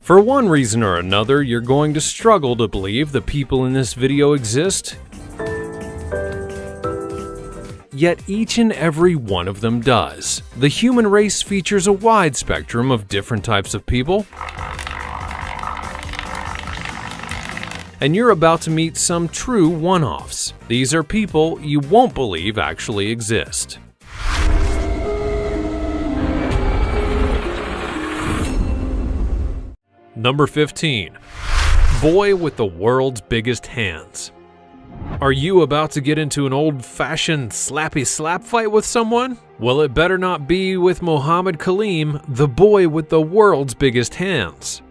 For one reason or another, you're going to struggle to believe the people in this video exist. Yet each and every one of them does. The human race features a wide spectrum of different types of people. And you're about to meet some true one-offs. These are people you won't believe actually exist. Number 15. Boy with the world's biggest hands. Are you about to get into an old-fashioned slappy slap fight with someone? Well, it better not be with Mohammed Kaleem, the boy with the world's biggest hands.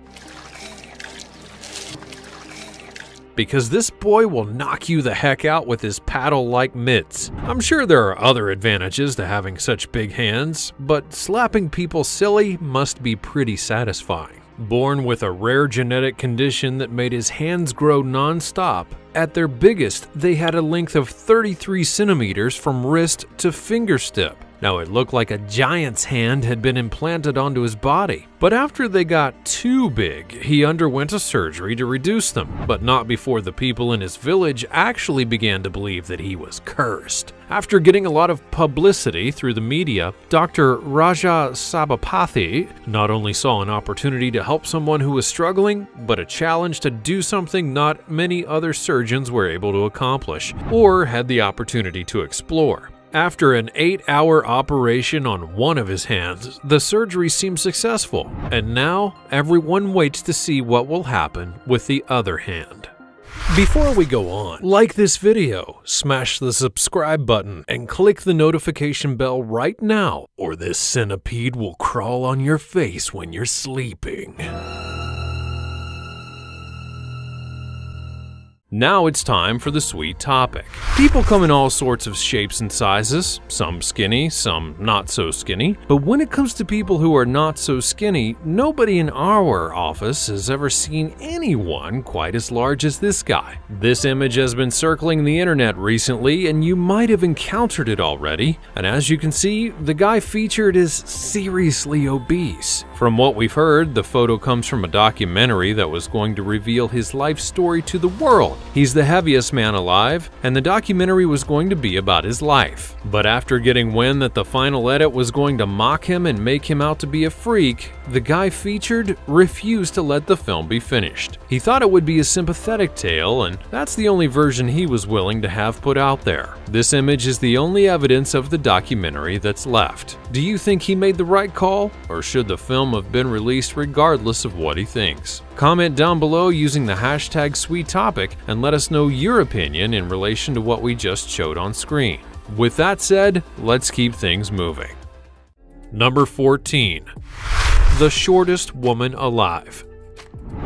Because this boy will knock you the heck out with his paddle-like mitts. I'm sure there are other advantages to having such big hands, but slapping people silly must be pretty satisfying. Born with a rare genetic condition that made his hands grow non-stop, at their biggest they had a length of 33 centimeters from wrist to fingertip. Now it looked like a giant's hand had been implanted onto his body, but after they got too big, he underwent a surgery to reduce them, but not before the people in his village actually began to believe that he was cursed. After getting a lot of publicity through the media, Dr. Raja Sabapathy not only saw an opportunity to help someone who was struggling, but a challenge to do something not many other surgeons were able to accomplish, or had the opportunity to explore. After an 8-hour operation on one of his hands, the surgery seemed successful, and now everyone waits to see what will happen with the other hand. Before we go on, like this video, smash the subscribe button, and click the notification bell right now, or this centipede will crawl on your face when you're sleeping. Now it's time for the sweet topic. People come in all sorts of shapes and sizes, some skinny, some not so skinny. But when it comes to people who are not so skinny, nobody in our office has ever seen anyone quite as large as this guy. This image has been circling the internet recently, and you might have encountered it already. And as you can see, the guy featured is seriously obese. From what we've heard, the photo comes from a documentary that was going to reveal his life story to the world. He's the heaviest man alive, and the documentary was going to be about his life. But after getting wind that the final edit was going to mock him and make him out to be a freak, the guy featured refused to let the film be finished. He thought it would be a sympathetic tale, and that's the only version he was willing to have put out there. This image is the only evidence of the documentary that's left. Do you think he made the right call, or should the film have been released regardless of what he thinks? Comment down below using the hashtag #SweetTopic and let us know your opinion in relation to what we just showed on screen. With that said, let's keep things moving. Number 14. The shortest woman alive.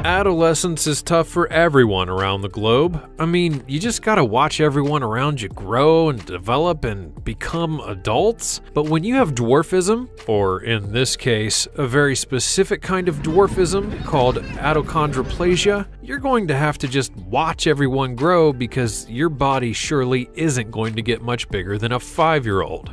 Adolescence is tough for everyone around the globe. I mean, you just gotta watch everyone around you grow and develop and become adults. But when you have dwarfism, or in this case, a very specific kind of dwarfism called achondroplasia, you're going to have to just watch everyone grow because your body surely isn't going to get much bigger than a 5-year-old.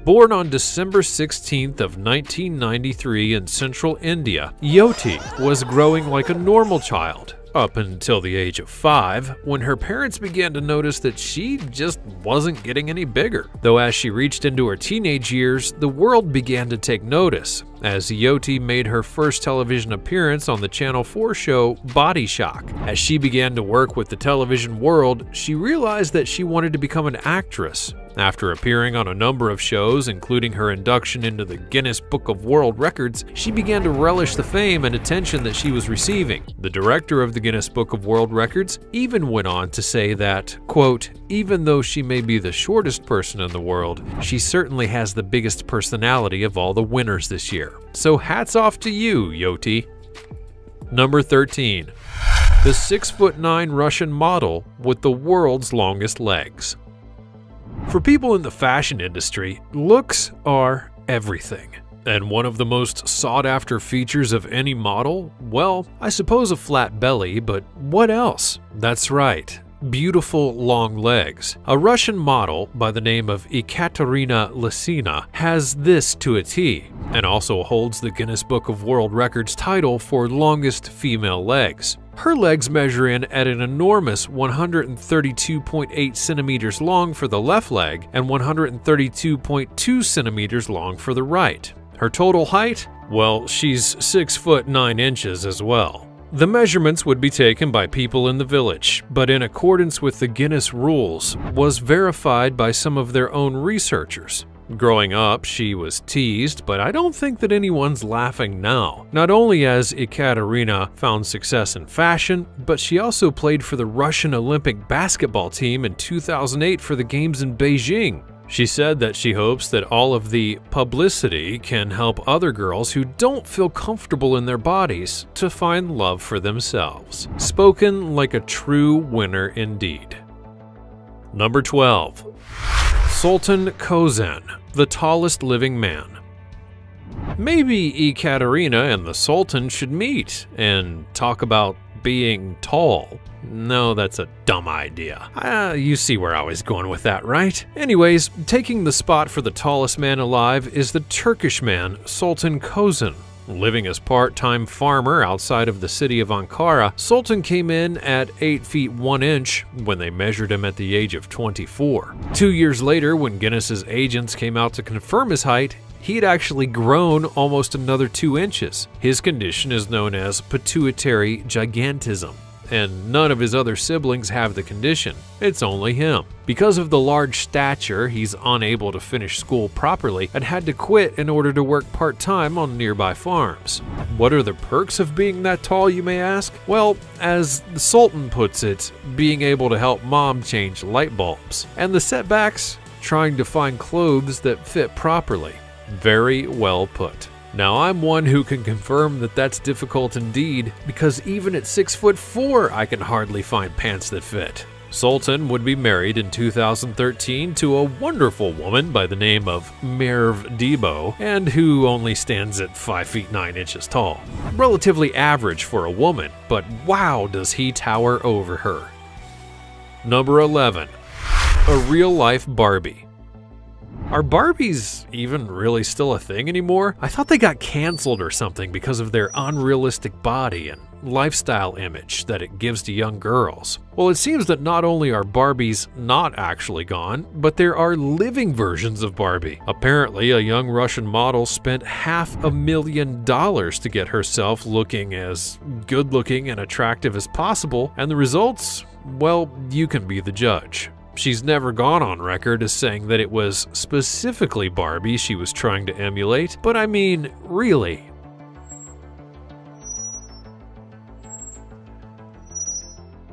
Born on December 16th of 1993 in central India, Yoti was growing like a normal child up until the age of 5, when her parents began to notice that she just wasn't getting any bigger. Though as she reached into her teenage years, the world began to take notice, as Yoti made her first television appearance on the Channel 4 show Body Shock. As she began to work with the television world, she realized that she wanted to become an actress. After appearing on a number of shows, including her induction into the Guinness Book of World Records, she began to relish the fame and attention that she was receiving. The director of the Guinness Book of World Records even went on to say that, quote, "Even though she may be the shortest person in the world, she certainly has the biggest personality of all the winners this year. So hats off to you, Yoti." Number 13. The 6'9" Russian model with the world's longest legs. For people in the fashion industry, looks are everything. And one of the most sought-after features of any model? Well, I suppose a flat belly, but what else? That's right. beautiful long legs. A Russian model by the name of Ekaterina Lysina has this to a T, and also holds the Guinness Book of World Records title for longest female legs. Her legs measure in at an enormous 132.8 centimeters long for the left leg and 132.2 centimeters long for the right. Her total height? Well, she's 6 foot 9 inches as well. The measurements would be taken by people in the village, but in accordance with the Guinness rules, was verified by some of their own researchers. Growing up, she was teased, but I don't think that anyone's laughing now. Not only has Ekaterina found success in fashion, but she also played for the Russian Olympic basketball team in 2008 for the Games in Beijing. She said that she hopes that all of the publicity can help other girls who don't feel comfortable in their bodies to find love for themselves. Spoken like a true winner indeed. Number 12. Sultan Kösen, the tallest living man. Maybe Ekaterina and the Sultan should meet and talk about being tall. No, that's a dumb idea. You see where I was going with that, right? Anyways, taking the spot for the tallest man alive is the Turkish man Sultan Kösen. Living as part-time farmer outside of the city of Ankara, Sultan came in at 8 feet 1 inch when they measured him at the age of 24. 2 years later, when Guinness's agents came out to confirm his height, he'd actually grown almost another 2 inches. His condition is known as pituitary gigantism, and none of his other siblings have the condition. It's only him. Because of the large stature, he's unable to finish school properly and had to quit in order to work part-time on nearby farms. What are the perks of being that tall, you may ask? Well, as the Sultan puts it, being able to help mom change light bulbs. And the setbacks? Trying to find clothes that fit properly. Very well put. Now, I'm one who can confirm that that's difficult indeed, because even at 6'4", I can hardly find pants that fit. Sultan would be married in 2013 to a wonderful woman by the name of Merve Debo, and who only stands at 5 feet 9 inches tall. Relatively average for a woman, but wow does he tower over her. Number 11. A real-life Barbie. Are Barbies even really still a thing anymore? I thought they got canceled or something because of their unrealistic body and lifestyle image that it gives to young girls. Well, it seems that not only are Barbies not actually gone, but there are living versions of Barbie. Apparently, a young Russian model spent $500,000 to get herself looking as good-looking and attractive as possible, and the results? Well, you can be the judge. She's never gone on record as saying that it was specifically Barbie she was trying to emulate, but I mean, really.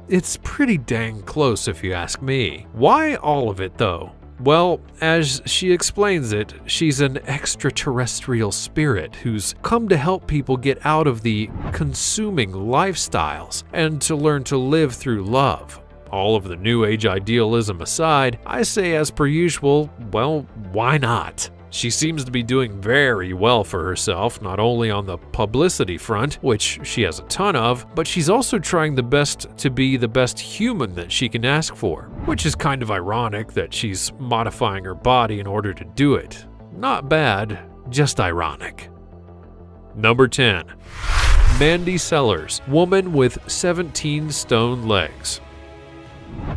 It's pretty dang close if you ask me. Why all of it though? Well, as she explains it, she's an extraterrestrial spirit who's come to help people get out of the consuming lifestyles and to learn to live through love. All of the New Age idealism aside, I say as per usual, well, why not? She seems to be doing very well for herself, not only on the publicity front, which she has a ton of, but she's also trying the best to be the best human that she can ask for, which is kind of ironic that she's modifying her body in order to do it. Not bad, just ironic. Number 10. Mandy Sellers, woman with 17 stone legs.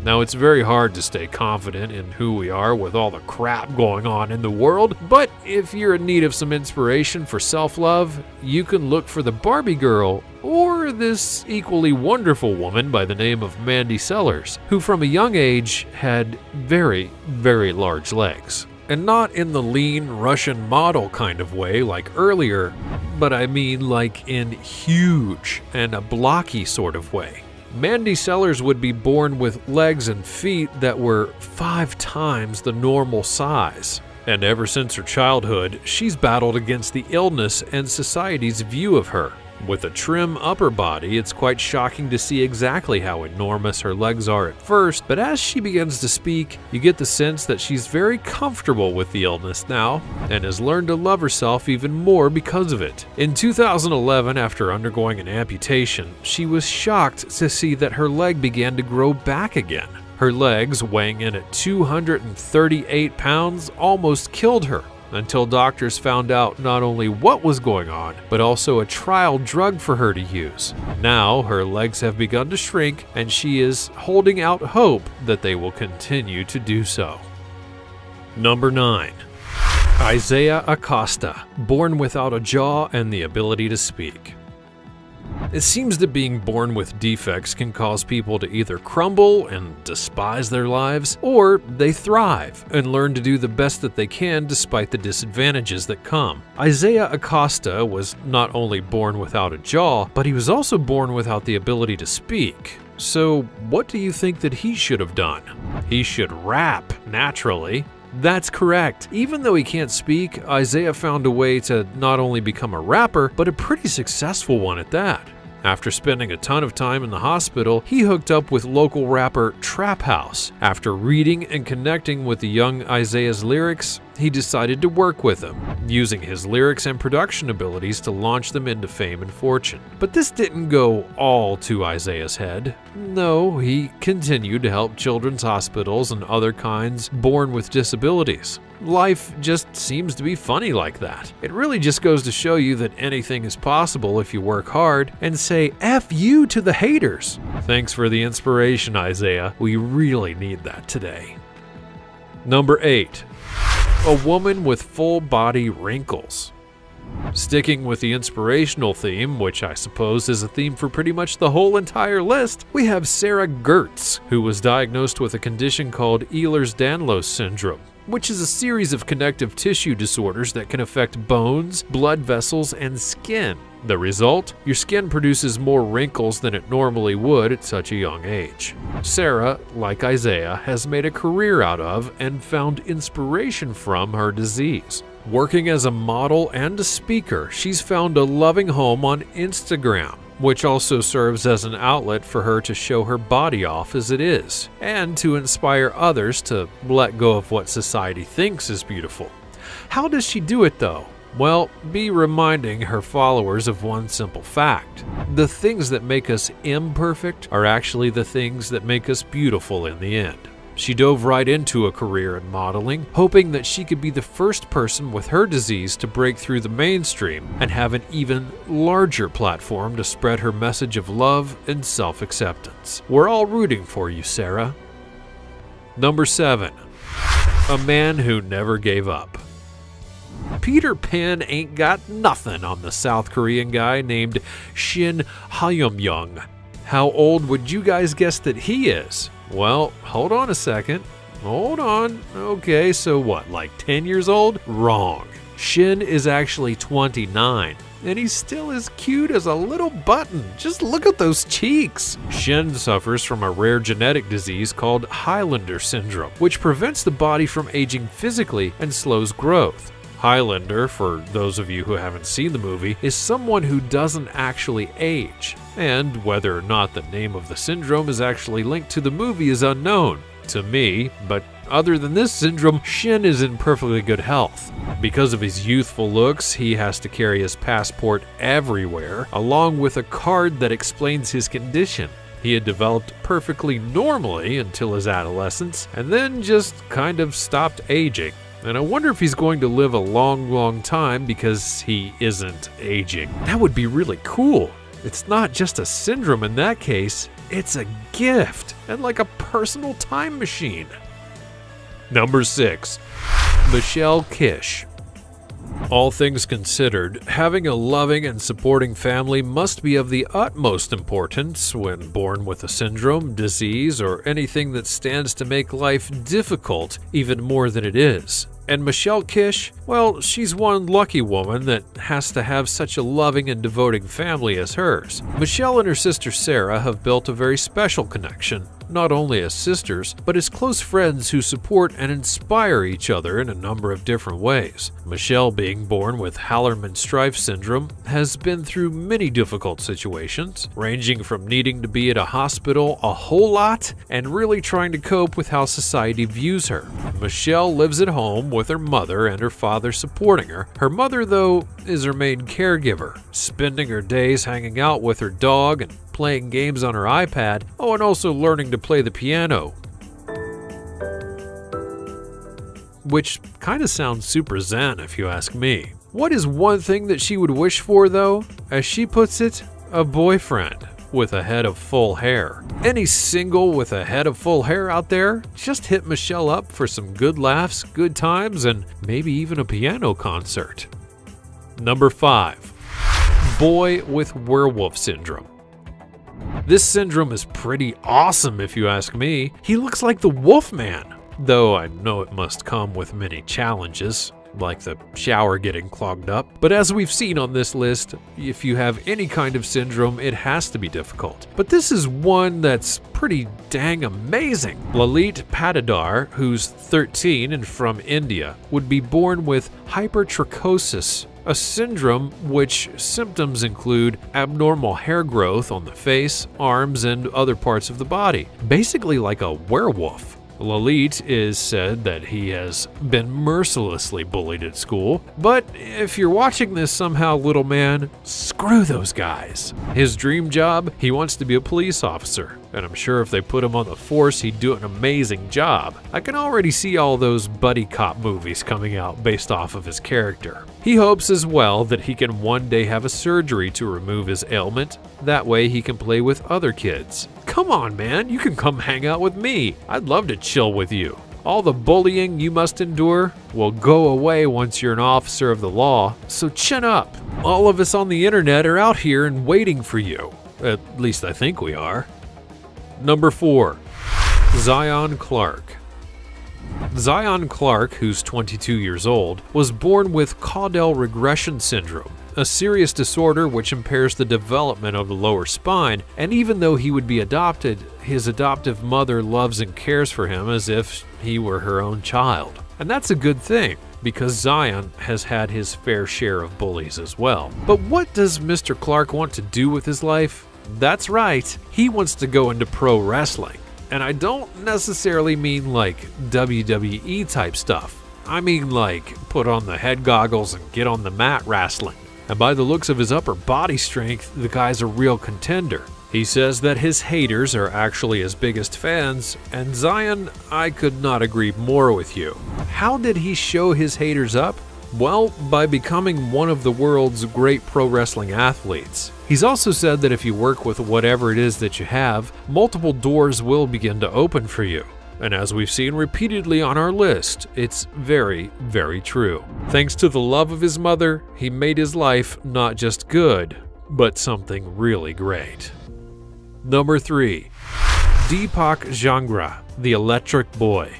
Now, it's very hard to stay confident in who we are with all the crap going on in the world, but if you're in need of some inspiration for self-love, you can look for the Barbie girl or this equally wonderful woman by the name of Mandy Sellers, who from a young age had very, very large legs. And not in the lean Russian model kind of way like earlier, but I mean like in huge and a blocky sort of way. Mandy Sellers would be born with legs and feet that were 5 times the normal size. And ever since her childhood, she's battled against the illness and society's view of her. With a trim upper body, it's quite shocking to see exactly how enormous her legs are at first, but as she begins to speak, you get the sense that she's very comfortable with the illness now and has learned to love herself even more because of it. In 2011, after undergoing an amputation, she was shocked to see that her leg began to grow back again. Her legs, weighing in at 238 pounds, almost killed her, until doctors found out not only what was going on, but also a trial drug for her to use. Now, her legs have begun to shrink, and she is holding out hope that they will continue to do so. Number 9. Isaiah Acosta, born without a jaw and the ability to speak. It seems that being born with defects can cause people to either crumble and despise their lives, or they thrive and learn to do the best that they can despite the disadvantages that come. Isaiah Acosta was not only born without a jaw, but he was also born without the ability to speak. So what do you think that he should have done? He should rap, naturally. That's correct. Even though he can't speak, Isaiah found a way to not only become a rapper, but a pretty successful one at that. After spending a ton of time in the hospital, he hooked up with local rapper Trap House. After reading and connecting with the young Isaiah's lyrics, he decided to work with him, using his lyrics and production abilities to launch them into fame and fortune. But this didn't go all to Isaiah's head. No, he continued to help children's hospitals and other kinds born with disabilities. Life just seems to be funny like that. It really just goes to show you that anything is possible if you work hard and say F you to the haters. Thanks for the inspiration, Isaiah. We really need that today. Number 8. A woman with full body wrinkles. Sticking with the inspirational theme, which I suppose is a theme for pretty much the whole entire list, we have Sarah Gertz, who was diagnosed with a condition called Ehlers-Danlos syndrome, which is a series of connective tissue disorders that can affect bones, blood vessels, and skin. The result? Your skin produces more wrinkles than it normally would at such a young age. Sarah, like Isaiah, has made a career out of and found inspiration from her disease. Working as a model and a speaker, she's found a loving home on Instagram, which also serves as an outlet for her to show her body off as it is, and to inspire others to let go of what society thinks is beautiful. How does she do it though? Well, be reminding her followers of one simple fact. The things that make us imperfect are actually the things that make us beautiful in the end. She dove right into a career in modeling, hoping that she could be the first person with her disease to break through the mainstream and have an even larger platform to spread her message of love and self-acceptance. We're all rooting for you, Sarah. Number 7. A man who never gave up. Peter Pan ain't got nothing on the South Korean guy named Shin Ha-yum-young. How old would you guys guess that he is? Well, hold on a second. Hold on. Okay, so what, like 10 years old? Wrong. Shin is actually 29, and he's still as cute as a little button. Just look at those cheeks. Shin suffers from a rare genetic disease called Highlander syndrome, which prevents the body from aging physically and slows growth. Highlander, for those of you who haven't seen the movie, is someone who doesn't actually age, and whether or not the name of the syndrome is actually linked to the movie is unknown to me, but other than this syndrome, Shin is in perfectly good health. Because of his youthful looks, he has to carry his passport everywhere, along with a card that explains his condition. He had developed perfectly normally until his adolescence, and then just kind of stopped aging. And I wonder if he's going to live a long time because he isn't aging. That would be really cool. It's not just a syndrome in that case, it's a gift and like a personal time machine. Number 6. Michelle Kish. All things considered, having a loving and supporting family must be of the utmost importance when born with a syndrome, disease, or anything that stands to make life difficult even more than it is. And Michelle Kish, well, she's one lucky woman that has to have such a loving and devoting family as hers. Michelle and her sister Sarah have built a very special connection, not only as sisters, but as close friends who support and inspire each other in a number of different ways. Michelle, being born with Hallermann-Streiff syndrome, has been through many difficult situations, ranging from needing to be at a hospital a whole lot and really trying to cope with how society views her. Michelle lives at home with her mother and her father supporting her. Her mother, though, is her main caregiver, spending her days hanging out with her dog and playing games on her iPad, and also learning to play the piano. Which kind of sounds super zen if you ask me. What is one thing that she would wish for, though? As she puts it, a boyfriend with a head of full hair. Any single with a head of full hair out there? Just hit Michelle up for some good laughs, good times, and maybe even a piano concert. Number 5. Boy with werewolf syndrome. This syndrome is pretty awesome if you ask me. He looks like the Wolfman, though I know it must come with many challenges, like the shower getting clogged up. But as we've seen on this list, if you have any kind of syndrome, it has to be difficult. But this is one that's pretty dang amazing. Lalit Patidar, who's 13 and from India, would be born with hypertrichosis, a syndrome which symptoms include abnormal hair growth on the face, arms, and other parts of the body, basically like a werewolf. Lalit is said that he has been mercilessly bullied at school, but if you're watching this somehow, little man, screw those guys. His dream job? He wants to be a police officer, and I'm sure if they put him on the force, he'd do an amazing job. I can already see all those buddy cop movies coming out based off of his character. He hopes as well that he can one day have a surgery to remove his ailment. That way he can play with other kids. Come on, man, you can come hang out with me. I'd love to chill with you. All the bullying you must endure will go away once you're an officer of the law, so chin up. All of us on the internet are out here and waiting for you. At least I think we are. Number 4. Zion Clark. Zion Clark, who's 22 years old, was born with caudal regression syndrome, a serious disorder which impairs the development of the lower spine, and even though he would be adopted, his adoptive mother loves and cares for him as if he were her own child. And that's a good thing, because Zion has had his fair share of bullies as well. But what does Mr. Clark want to do with his life? That's right, he wants to go into pro wrestling. And I don't necessarily mean like WWE type stuff. I mean like put on the head goggles and get on the mat wrestling. And by the looks of his upper body strength, the guy's a real contender. He says that his haters are actually his biggest fans, and Zion, I could not agree more with you. How did he show his haters up? Well, by becoming one of the world's great pro wrestling athletes. He's also said that if you work with whatever it is that you have, multiple doors will begin to open for you. And as we've seen repeatedly on our list, it's very, very true. Thanks to the love of his mother, he made his life not just good, but something really great. Number 3. Deepak Jangra, the Electric Boy.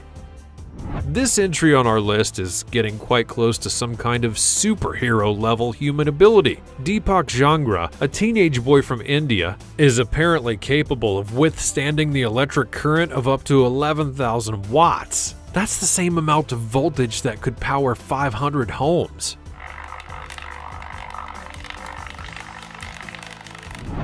This entry on our list is getting quite close to some kind of superhero-level human ability. Deepak Jangra, a teenage boy from India, is apparently capable of withstanding the electric current of up to 11,000 watts. That's the same amount of voltage that could power 500 homes.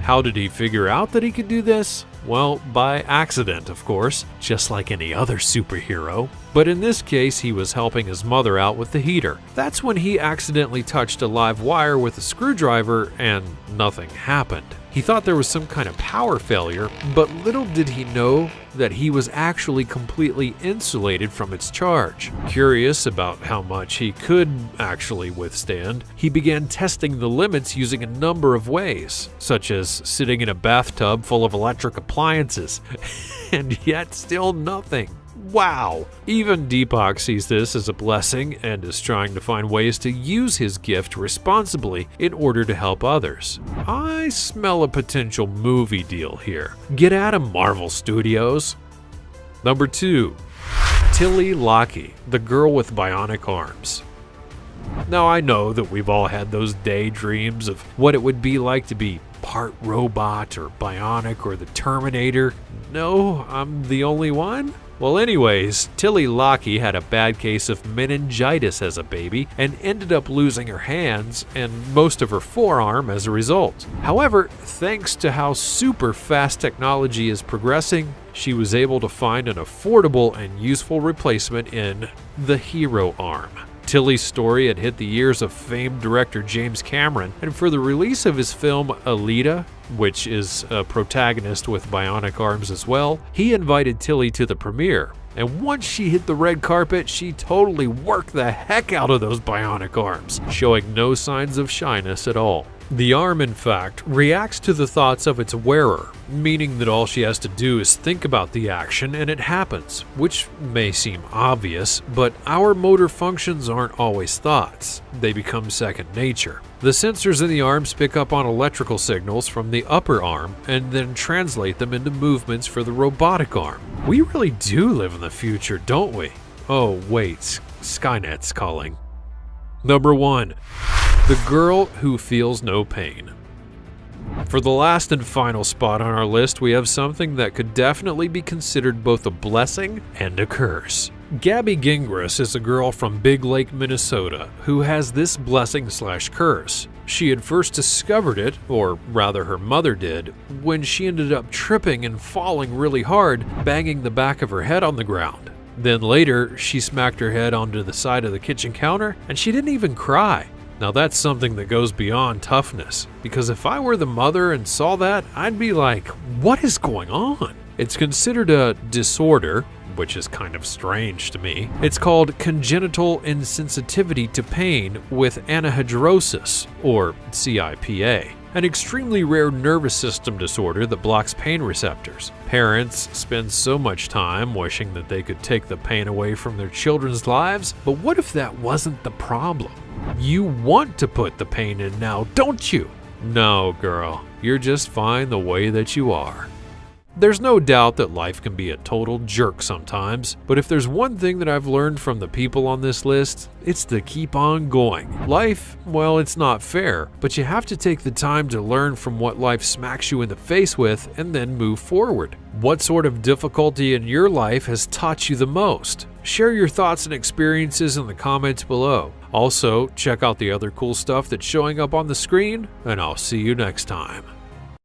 How did he figure out that he could do this? Well, by accident, of course, just like any other superhero. But in this case, he was helping his mother out with the heater. That's when he accidentally touched a live wire with a screwdriver and nothing happened. He thought there was some kind of power failure, but little did he know that he was actually completely insulated from its charge. Curious about how much he could actually withstand, he began testing the limits using a number of ways, such as sitting in a bathtub full of electric appliances, and yet still nothing. Wow! Even Deepak sees this as a blessing and is trying to find ways to use his gift responsibly in order to help others. I smell a potential movie deal here. Get at 'em, Marvel Studios! Number 2. Tilly Lockey, the girl with bionic arms. Now I know that we've all had those daydreams of what it would be like to be part robot or bionic or the Terminator. No, I'm the only one? Well, anyways, Tilly Lockheed had a bad case of meningitis as a baby and ended up losing her hands and most of her forearm as a result. However, thanks to how super fast technology is progressing, she was able to find an affordable and useful replacement in the Hero arm. Tilly's story had hit the ears of famed director James Cameron, and for the release of his film Alita, which is a protagonist with bionic arms as well, he invited Tilly to the premiere. And once she hit the red carpet, she totally worked the heck out of those bionic arms, showing no signs of shyness at all. The arm, in fact, reacts to the thoughts of its wearer, meaning that all she has to do is think about the action and it happens, which may seem obvious, but our motor functions aren't always thoughts. They become second nature. The sensors in the arms pick up on electrical signals from the upper arm and then translate them into movements for the robotic arm. We really do live in the future, don't we? Oh, wait, Skynet's calling. Number 1. The girl who feels no pain. For the last and final spot on our list, we have something that could definitely be considered both a blessing and a curse. Gabby Gingras is a girl from Big Lake, Minnesota, who has this blessing/curse. She had first discovered it, or rather her mother did, when she ended up tripping and falling really hard, banging the back of her head on the ground. Then later, she smacked her head onto the side of the kitchen counter, and she didn't even cry. Now that's something that goes beyond toughness, because if I were the mother and saw that, I'd be like, what is going on? It's considered a disorder, which is kind of strange to me. It's called congenital insensitivity to pain with anhidrosis, or CIPA, an extremely rare nervous system disorder that blocks pain receptors. Parents spend so much time wishing that they could take the pain away from their children's lives, but what if that wasn't the problem? You want to put the pain in now, don't you? No, girl, you're just fine the way that you are. There's no doubt that life can be a total jerk sometimes, but if there's one thing that I've learned from the people on this list, it's to keep on going. Life, well, it's not fair, but you have to take the time to learn from what life smacks you in the face with and then move forward. What sort of difficulty in your life has taught you the most? Share your thoughts and experiences in the comments below. Also, check out the other cool stuff that's showing up on the screen, and I'll see you next time.